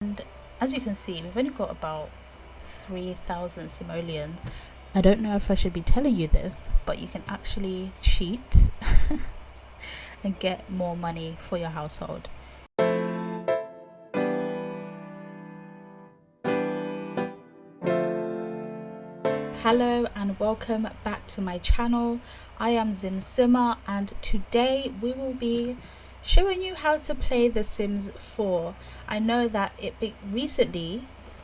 And as you can see, we've only got about 3,000 simoleons. I don't know if I should be telling you this, but you can actually cheat and get more money for your household. Hello and welcome back to my channel. I am Zim Simmer, and today we will be showing you how to play The Sims 4. I know that it recently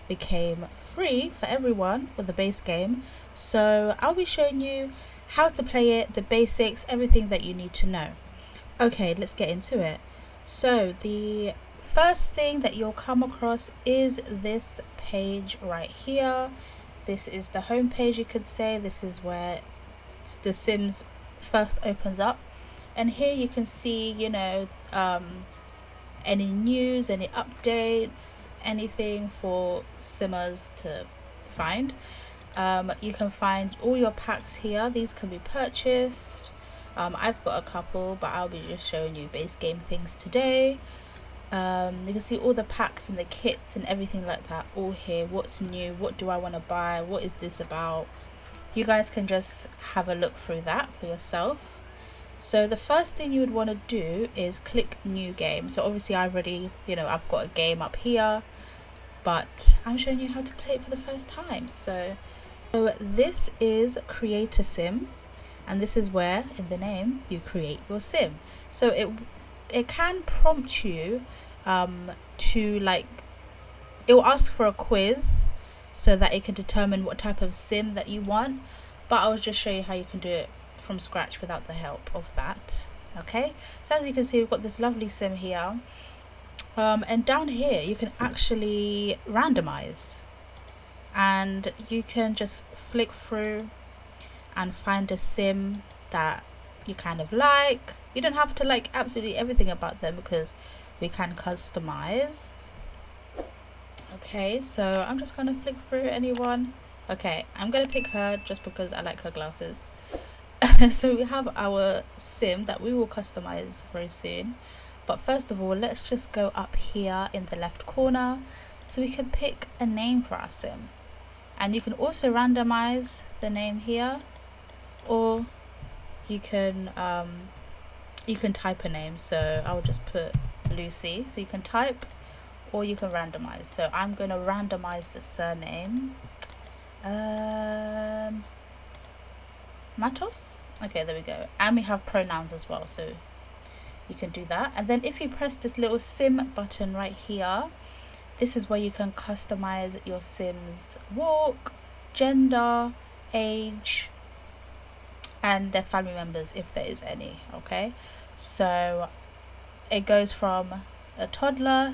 became free for everyone with the base game, so I'll be showing you how to play it, the basics, everything that you need to know. Okay, let's get into it. So the first thing that you'll come across is this page right here. This is the home page, you could say. This is where The Sims first opens up, and here you can see, you know, any news, any updates, anything for Simmers to find. You can find all your packs here. These can be purchased. I've got a couple, but I'll be just showing you base game things today. You can see all the packs and the kits and everything like that all here. What's new, what do I want to buy, what is this about? You guys can just have a look through that for yourself. So the first thing you would want to do is click new game. So obviously I already, I've got a game up here, but I'm showing you how to play it for the first time. So this is create a sim, and this is where in the name you create your sim. So it can prompt you to, like, it will ask for a quiz so that it can determine what type of sim that you want, but I'll just show you how you can do it from scratch without the help of that. Okay, so as you can see, we've got this lovely sim here, and down here you can actually randomize, and you can just flick through and find a sim that you kind of like. You don't have to like absolutely everything about them because we can customize. Okay, so I'm just gonna flick through anyone. Okay, I'm gonna pick her just because I like her glasses. So we have our sim that we will customize very soon, but first of all, let's just go up here in the left corner so we can pick a name for our sim. And you can also randomize the name here, or you can type a name. So I'll just put Lucy, so you can type or you can randomize. So I'm going to randomize the surname, Matos. Okay, there we go. And we have pronouns as well, so you can do that. And then if you press this little sim button right here, this is where you can customize your sim's walk, gender, age, and their family members if there is any. Okay, so it goes from a toddler,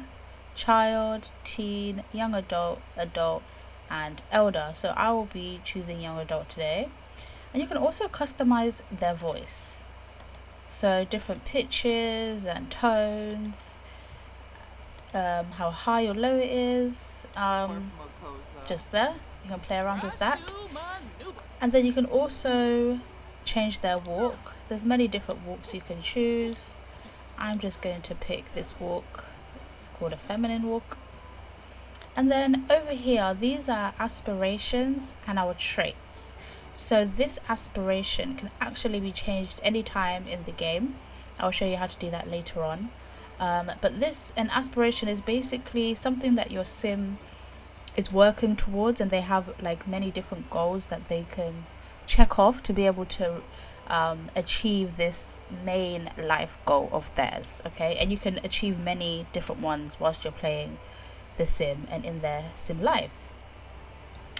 child, teen, young adult, and elder. So I will be choosing young adult today. And you can also customize their voice, so different pitches and tones, how high or low it is, just there. You can play around with that. And then you can also change their walk. There's many different walks you can choose. I'm just going to pick this walk. It's called a feminine walk. And then over here, these are aspirations and our traits. So this aspiration can actually be changed anytime in the game. I'll show you how to do that later on. But an aspiration is basically something that your sim is working towards, and they have like many different goals that they can check off to be able to achieve this main life goal of theirs. Okay, and you can achieve many different ones whilst you're playing the sim and in their sim life.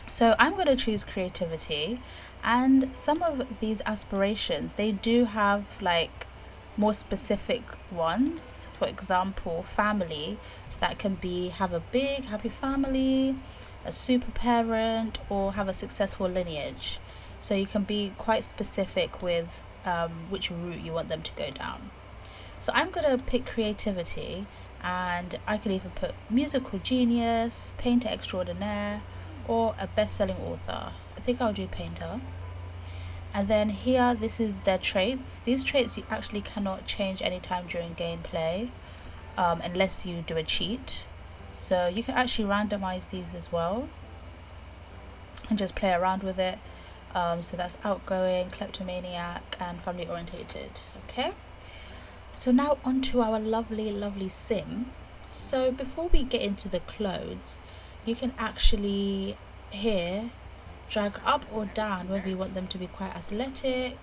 So I'm going to choose creativity, and some of these aspirations, they do have like more specific ones. For example, family, so that can be have a big happy family, a super parent, or have a successful lineage. So you can be quite specific with which route you want them to go down. So I'm going to pick creativity, and I can either put musical genius, painter extraordinaire, or a best-selling author. I think I'll do painter. And then here, this is their traits. These traits you actually cannot change anytime during gameplay, unless you do a cheat. So you can actually randomize these as well and just play around with it. So that's outgoing, kleptomaniac, and family orientated. Okay, so now onto our lovely sim. So before we get into the clothes, you can actually here drag up or down whether you want them to be quite athletic,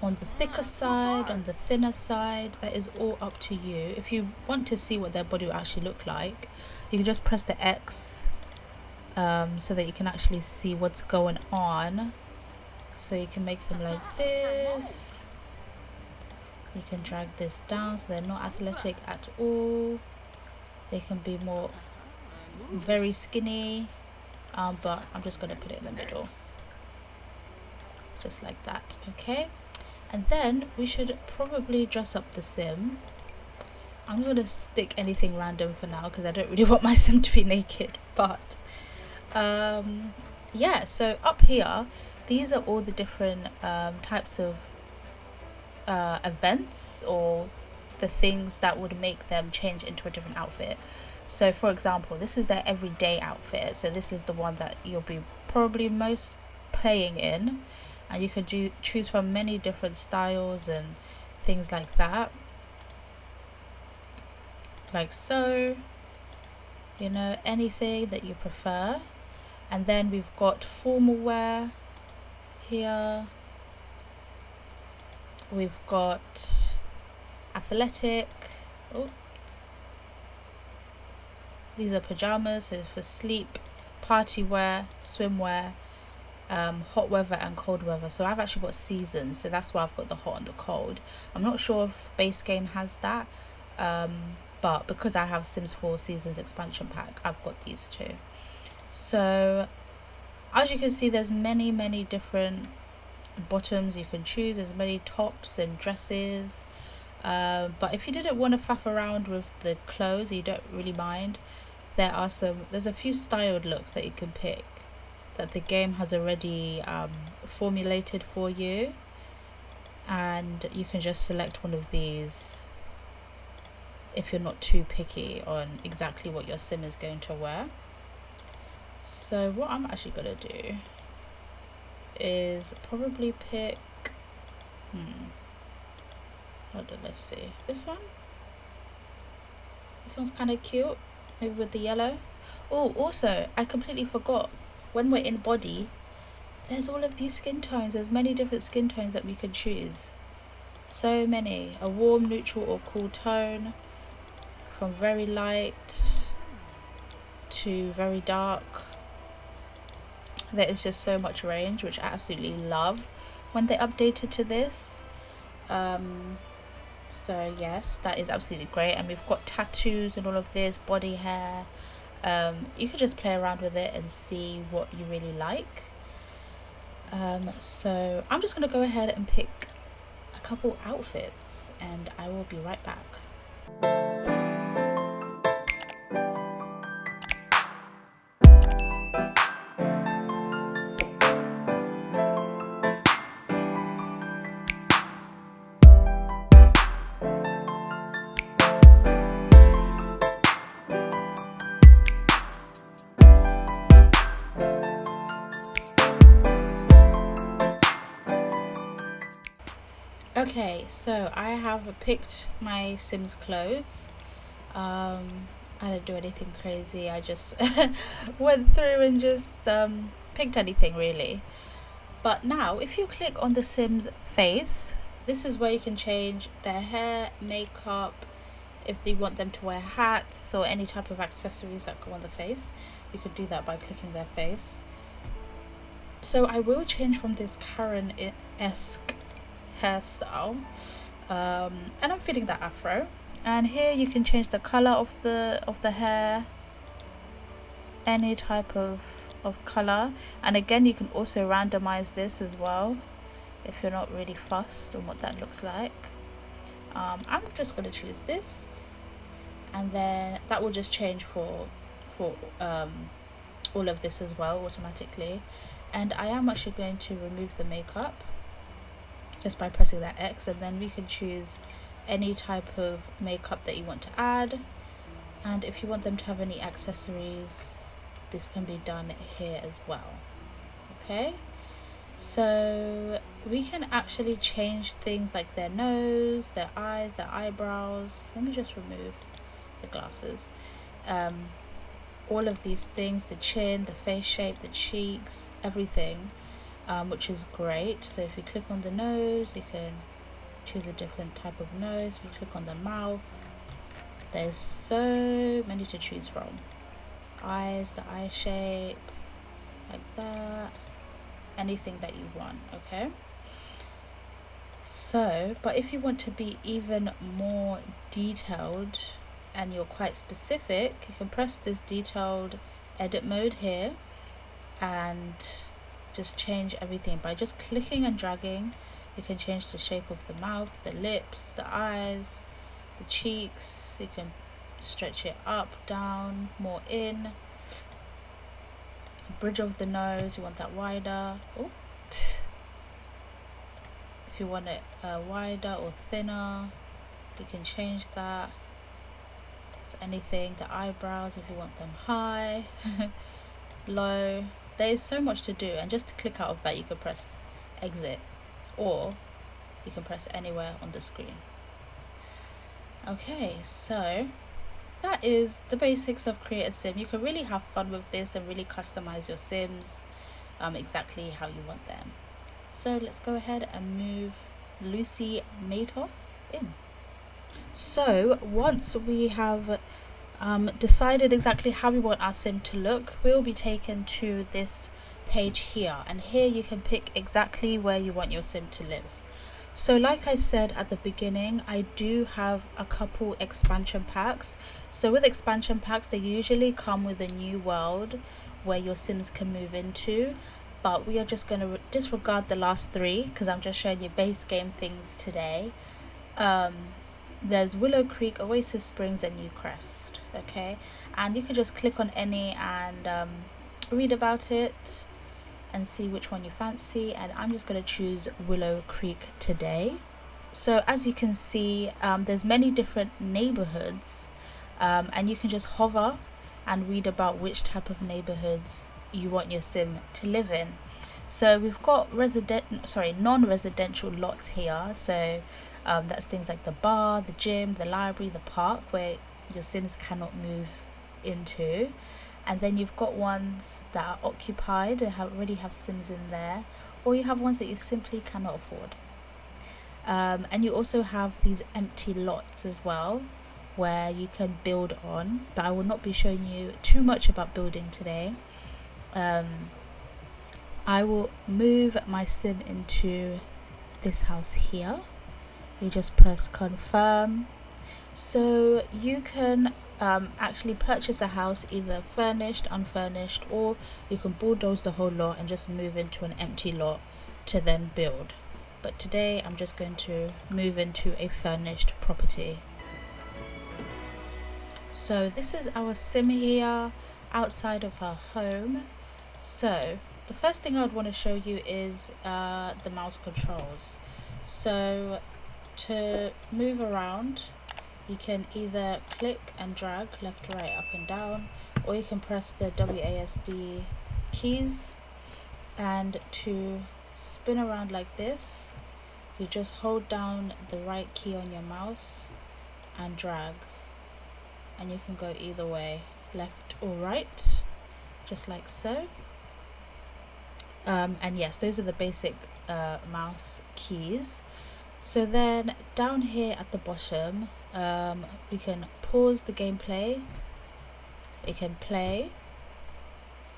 on the thicker side, on the thinner side. That is all up to you. If you want to see what their body will actually look like, you can just press the X so that you can actually see what's going on. So you can make them like this. You can drag this down so they're not athletic at all. They can be more very skinny, but I'm just going to put it in the middle, just like that. Okay, and then we should probably dress up the sim. I'm going to stick anything random for now because I don't really want my sim to be naked. But yeah, so up here, these are all the different types of events or the things that would make them change into a different outfit. So for example, this is their everyday outfit. So this is the one that you'll be probably most playing in, and you could choose from many different styles and things like that, like so, you know, anything that you prefer. And then we've got formal wear here, we've got athletic, oh, these are pajamas, so for sleep, party wear, swimwear, hot weather and cold weather. So I've actually got seasons, so that's why I've got the hot and the cold. I'm not sure if base game has that, but because I have Sims 4 seasons expansion pack, I've got these two. So as you can see, there's many different bottoms you can choose. There's many tops and dresses, but if you didn't want to faff around with the clothes, you don't really mind, there's a few styled looks that you can pick that the game has already formulated for you, and you can just select one of these if you're not too picky on exactly what your sim is going to wear. So what I'm actually gonna do is probably pick hold on, let's see, this one's kind of cute, maybe with the yellow. Oh, also I completely forgot, when we're in body, there's all of these skin tones. There's many different skin tones that we could choose, so many. A warm, neutral or cool tone, from very light to very dark. There is just so much range, which I absolutely love when they updated to this. So yes, that is absolutely great. And we've got tattoos and all of this, body hair. You can just play around with it and see what you really like. So I'm just going to go ahead and pick a couple outfits, and I will be right back. Okay, so I have picked my Sims clothes. I didn't do anything crazy. I just went through and just picked anything really. But now if you click on the Sims face, this is where you can change their hair, makeup, if they want them to wear hats or any type of accessories that go on the face. You could do that by clicking their face. So I will change from this Karen-esque hairstyle, and I'm feeling that afro. And here you can change the color of the hair, any type of color. And again, you can also randomize this as well if you're not really fussed on what that looks like. I'm just going to choose this, and then that will just change for all of this as well automatically. And I am actually going to remove the makeup just by pressing that X, and then we can choose any type of makeup that you want to add. And if you want them to have any accessories, this can be done here as well. Okay, so we can actually change things like their nose, their eyes, their eyebrows. Let me just remove the glasses. All of these things, the chin, the face shape, the cheeks, everything, which is great. So if you click on the nose, you can choose a different type of nose. If you click on the mouth, there's so many to choose from. Eyes, the eye shape, like that, anything that you want. Okay, so but if you want to be even more detailed and you're quite specific, you can press this detailed edit mode here and just change everything by just clicking and dragging. You can change the shape of the mouth, the lips, the eyes, the cheeks. You can stretch it up, down, more in. Bridge of the nose, you want that wider. Oh, if you want it wider or thinner, you can change that. So anything, the eyebrows, if you want them high, low. There is so much to do, and just to click out of that, you can press exit, or you can press anywhere on the screen. Okay, so that is the basics of Create a Sim. You can really have fun with this and really customize your Sims exactly how you want them. So let's go ahead and move Lucy Matos in. So once we have decided exactly how we want our sim to look, we'll be taken to this page here, and here you can pick exactly where you want your sim to live. So like I said at the beginning, I do have a couple expansion packs. So with expansion packs, they usually come with a new world where your sims can move into, but we are just going to disregard the last three because I'm just showing you base game things today. There's Willow Creek, Oasis Springs, and Newcrest. Okay, and you can just click on any and read about it and see which one you fancy, and I'm just going to choose Willow Creek today. So as you can see, there's many different neighborhoods, and you can just hover and read about which type of neighborhoods you want your sim to live in. So we've got non-residential lots here, so that's things like the bar, the gym, the library, the park, where your sims cannot move into. And then you've got ones that are occupied and already have sims in there, or you have ones that you simply cannot afford. And you also have these empty lots as well, where you can build on, but I will not be showing you too much about building today. I will move my sim into this house here. You just press confirm. So you can actually purchase a house either furnished, unfurnished, or you can bulldoze the whole lot and just move into an empty lot to then build. But today I'm just going to move into a furnished property. So this is our sim here outside of her home. So the first thing I would want to show you is the mouse controls. So to move around, you can either click and drag left, right, up and down, or you can press the WASD keys. And to spin around like this, you just hold down the right key on your mouse and drag, and you can go either way, left or right, just like so. And yes, those are the basic mouse keys. So then down here at the bottom, we can pause the gameplay, we can play,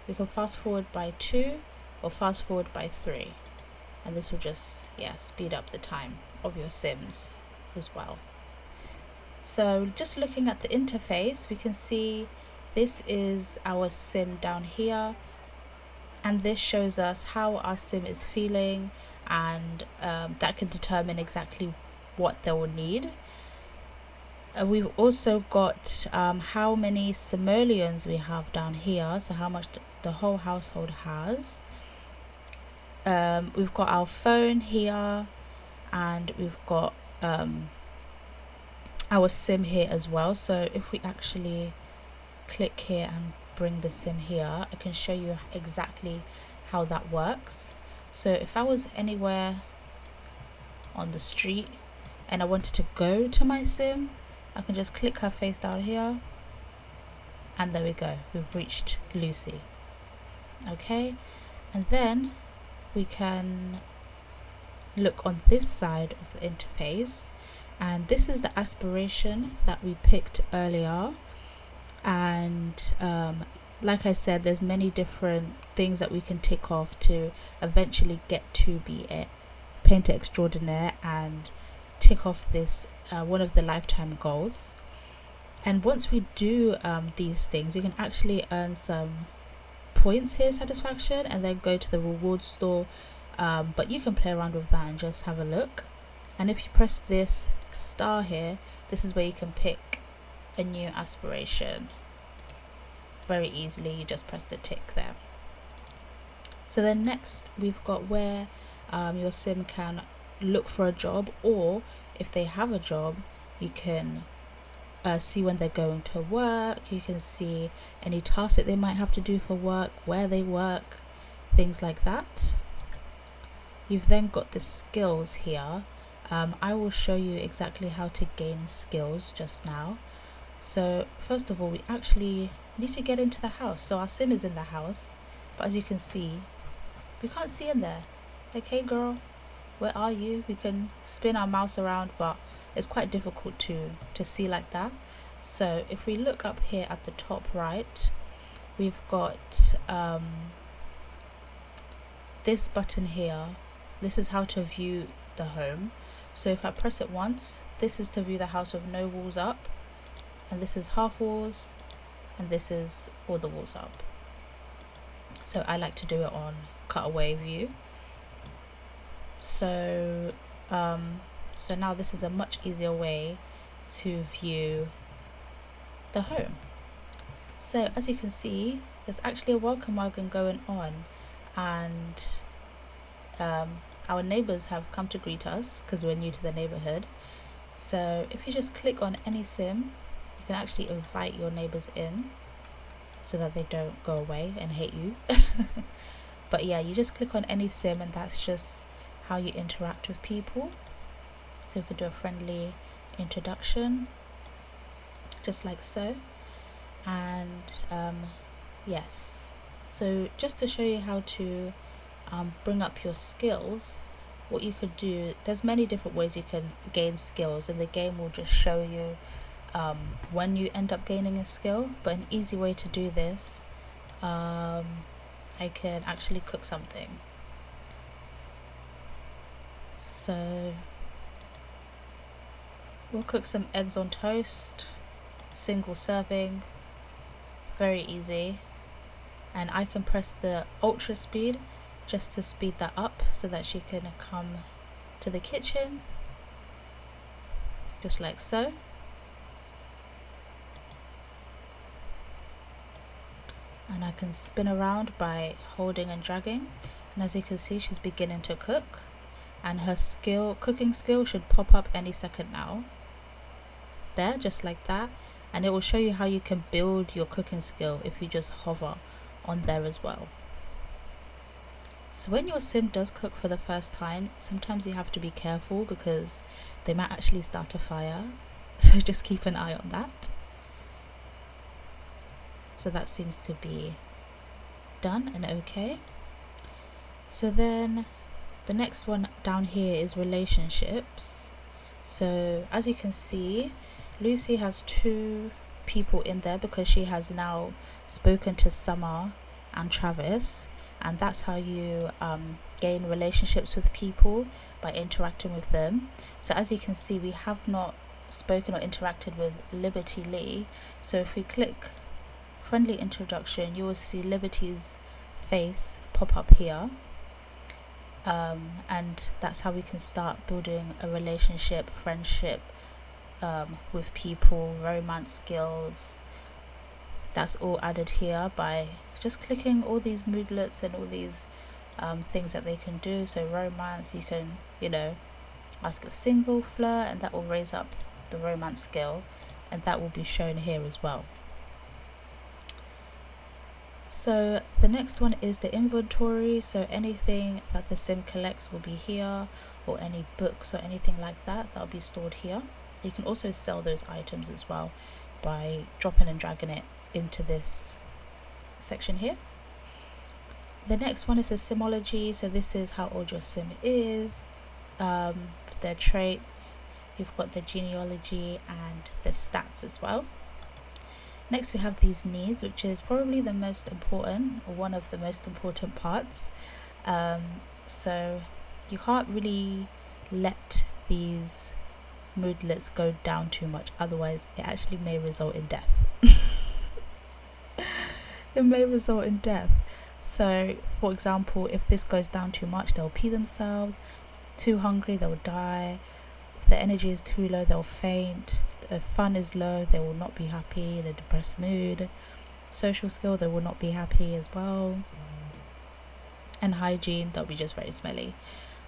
we can fast forward by 2 or fast forward by 3, and this will just speed up the time of your sims as well. So just looking at the interface, we can see this is our sim down here, and this shows us how our sim is feeling, and that can determine exactly what they will need. We've also got how many simoleons we have down here, so how much the whole household has. We've got our phone here, and we've got our sim here as well. So if we actually click here and bring the sim here, I can show you exactly how that works. So if I was anywhere on the street and I wanted to go to my sim, I can just click her face down here, and there we go, we've reached Lucy. Okay, and then we can look on this side of the interface, and this is the aspiration that we picked earlier. And like I said, there's many different things that we can tick off to eventually get to be a painter extraordinaire and tick off this one of the lifetime goals. And once we do these things, you can actually earn some points here, satisfaction, and then go to the reward store. But you can play around with that and just have a look. And if you press this star here, this is where you can pick a new aspiration very easily. You just press the tick there. So then next we've got where your sim can look for a job, or if they have a job, you can see when they're going to work. You can see any tasks that they might have to do for work, where they work, things like that. You've then got the skills here. I will show you exactly how to gain skills just now. So first of all, we actually need to get into the house. So our sim is in the house, but as you can see, we can't see in there. Like, hey girl, where are you? We can spin our mouse around, but it's quite difficult to see like that. So if we look up here at the top right, we've got this button here. This is how to view the home. So if I press it once, this is to view the house with no walls up, and this is half walls, and this is all the walls up. So I like to do it on cutaway view. So so now this is a much easier way to view the home. So as you can see, there's actually a welcome wagon going on, and our neighbors have come to greet us because we're new to the neighborhood. So if you just click on any sim, you can actually invite your neighbors in so that they don't go away and hate you. But yeah, you just click on any sim, and that's just how you interact with people. So we could do a friendly introduction, just like so. And yes, so just to show you how to bring up your skills, what you could do, there's many different ways you can gain skills, and the game will just show you when you end up gaining a skill. But an easy way to do this, I can actually cook something. So we'll cook some eggs on toast, single serving, very easy. And I can press the ultra speed just to speed that up so that she can come to the kitchen, just like so. And I can spin around by holding and dragging, and as you can see, she's beginning to cook, and her cooking skill should pop up any second now. There, just like that. And it will show you how you can build your cooking skill if you just hover on there as well. So when your sim does cook for the first time, sometimes you have to be careful because they might actually start a fire. So just keep an eye on that. So that seems to be done and okay. So then the next one down here is relationships. So as you can see, Lucy has 2 people in there because she has now spoken to Summer and Travis, and that's how you gain relationships with people, by interacting with them. So as you can see, we have not spoken or interacted with Liberty Lee. So if we click friendly introduction, you will see Liberty's face pop up here, and that's how we can start building a relationship, friendship with people, romance skills. That's all added here by just clicking all these moodlets and all these things that they can do. So romance, you can, ask if single, flirt, and that will raise up the romance skill, and that will be shown here as well. So the next one is the inventory. So anything that the sim collects will be here, or any books or anything like that, that'll be stored here. You can also sell those items as well by dropping and dragging it into this section here. The next one is the simology. So this is how old your sim is, their traits. You've got the genealogy and the stats as well. Next we have these needs, which is probably the most important, or one of the most important parts. So you can't really let these moodlets go down too much, otherwise it actually may result in death. It may result in death. So for example, if this goes down too much, they'll pee themselves. Too hungry, they'll die. If the energy is too low, they'll faint. If fun is low, they will not be happy, in a depressed mood. Social skill, they will not be happy as well. And hygiene, they'll be just very smelly.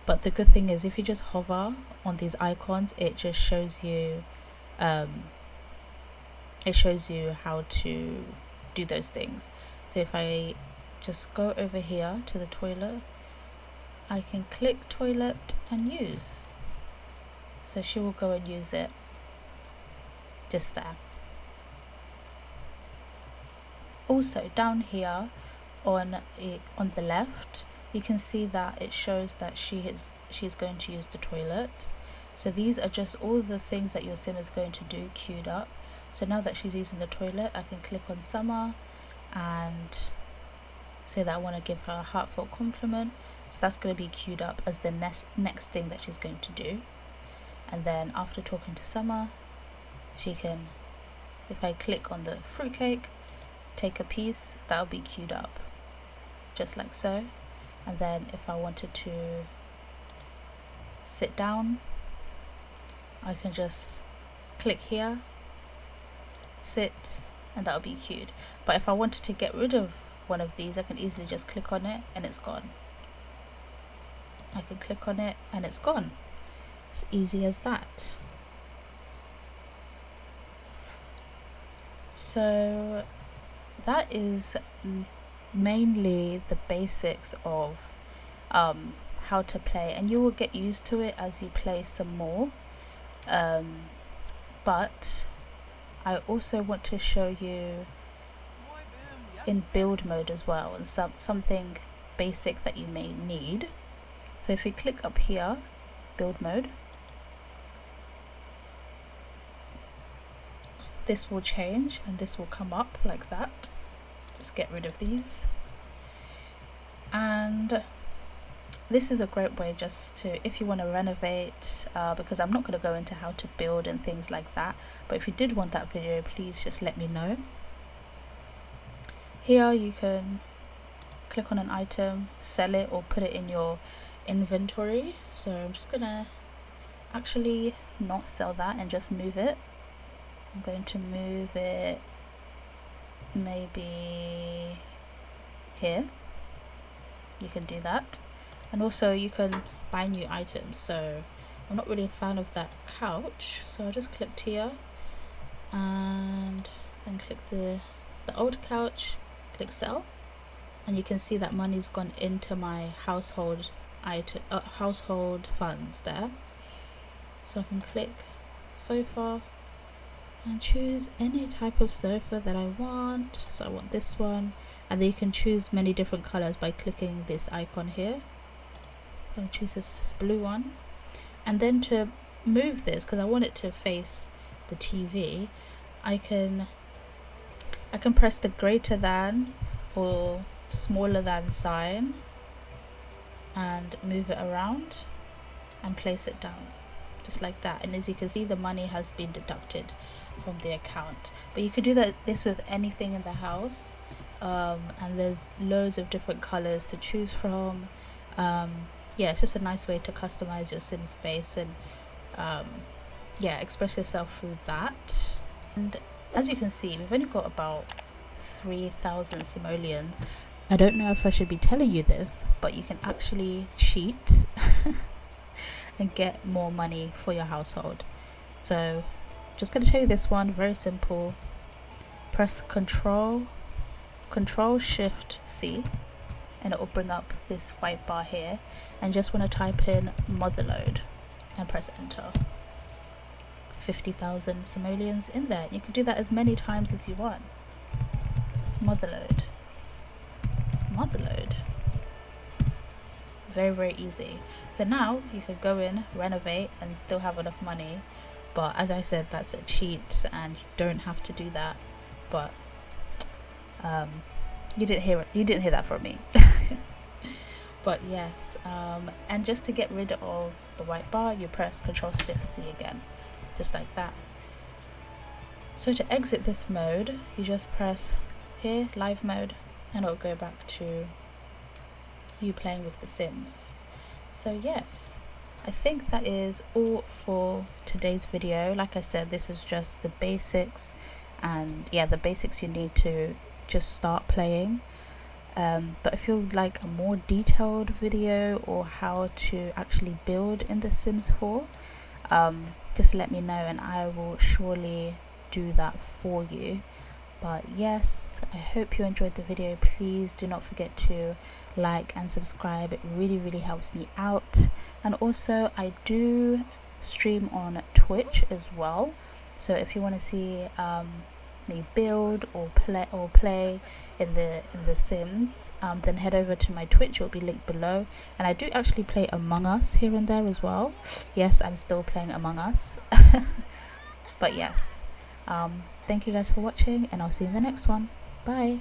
But the good thing is, if you just hover on these icons, it just shows you how to do those things. So if I just go over here to the toilet, I can click toilet and use. So she will go and use it just there. Also down here on the left, you can see that it shows that she's going to use the toilet. So these are just all the things that your sim is going to do queued up. So now that she's using the toilet, I can click on Summer and say that I want to give her a heartfelt compliment. So that's going to be queued up as the next thing that she's going to do. And then after talking to Summer, she can, if I click on the fruitcake, take a piece, that'll be queued up just like so. And then if I wanted to sit down, I can just click here, sit, and that'll be queued. But if I wanted to get rid of one of these, I can easily just click on it and it's gone. I can click on it and it's gone. It's easy as that. So that is mainly the basics of how to play, and you will get used to it as you play some more. But I also want to show you in build mode as well, and something basic that you may need. So if we click up here, build mode, this will change and this will come up like that. Just get rid of these. And this is a great way just to, if you want to renovate, because I'm not going to go into how to build and things like that, but if you did want that video, please just let me know. Here you can click on an item, sell it, or put it in your inventory. So I'm just gonna actually not sell that and just move it. I'm going to move it maybe here. You can do that. And also you can buy new items. So I'm not really a fan of that couch, so I just clicked here and then click the old couch, click sell, and you can see that money's gone into my household funds there. So I can click sofa and choose any type of sofa that I want. So I want this one, and then you can choose many different colors by clicking this icon here. I'm going to choose this blue one, and then to move this, because I want it to face the TV, I can press the greater than or smaller than sign and move it around and place it down just like that. And as you can see, the money has been deducted from the account. But you could do this with anything in the house, and there's loads of different colors to choose from. Yeah, it's just a nice way to customize your sim space and yeah, express yourself through that. And as you can see, we've only got about 3,000 simoleons. I don't know if I should be telling you this, but you can actually cheat and get more money for your household. So just going to tell you this one, very simple. Press Control Shift C, and it will bring up this white bar here, and just want to type in Motherload and press enter. 50,000 simoleons in there. You can do that as many times as you want. Motherload. Very easy. So now you could go in, renovate, and still have enough money, but as I said, that's a cheat and you don't have to do that. But you didn't hear that from me. But yes, and just to get rid of the white bar, you press Control Shift C again, just like that. So to exit this mode, you just press here, live mode, and it'll go back to you playing with The Sims. So yes, I think that is all for today's video. Like I said, this is just the basics, and yeah, the basics you need to just start playing. But if you'd like a more detailed video or how to actually build in The Sims 4, just let me know and I will surely do that for you. But yes, I hope you enjoyed the video. Please do not forget to like and subscribe. It really helps me out. And also I do stream on Twitch as well, so if you want to see me build or play in the Sims, then head over to my Twitch. It will be linked below. And I do actually play Among Us here and there as well. Yes, I'm still playing Among Us. But yes, thank you guys for watching, and I'll see you in the next one. Bye.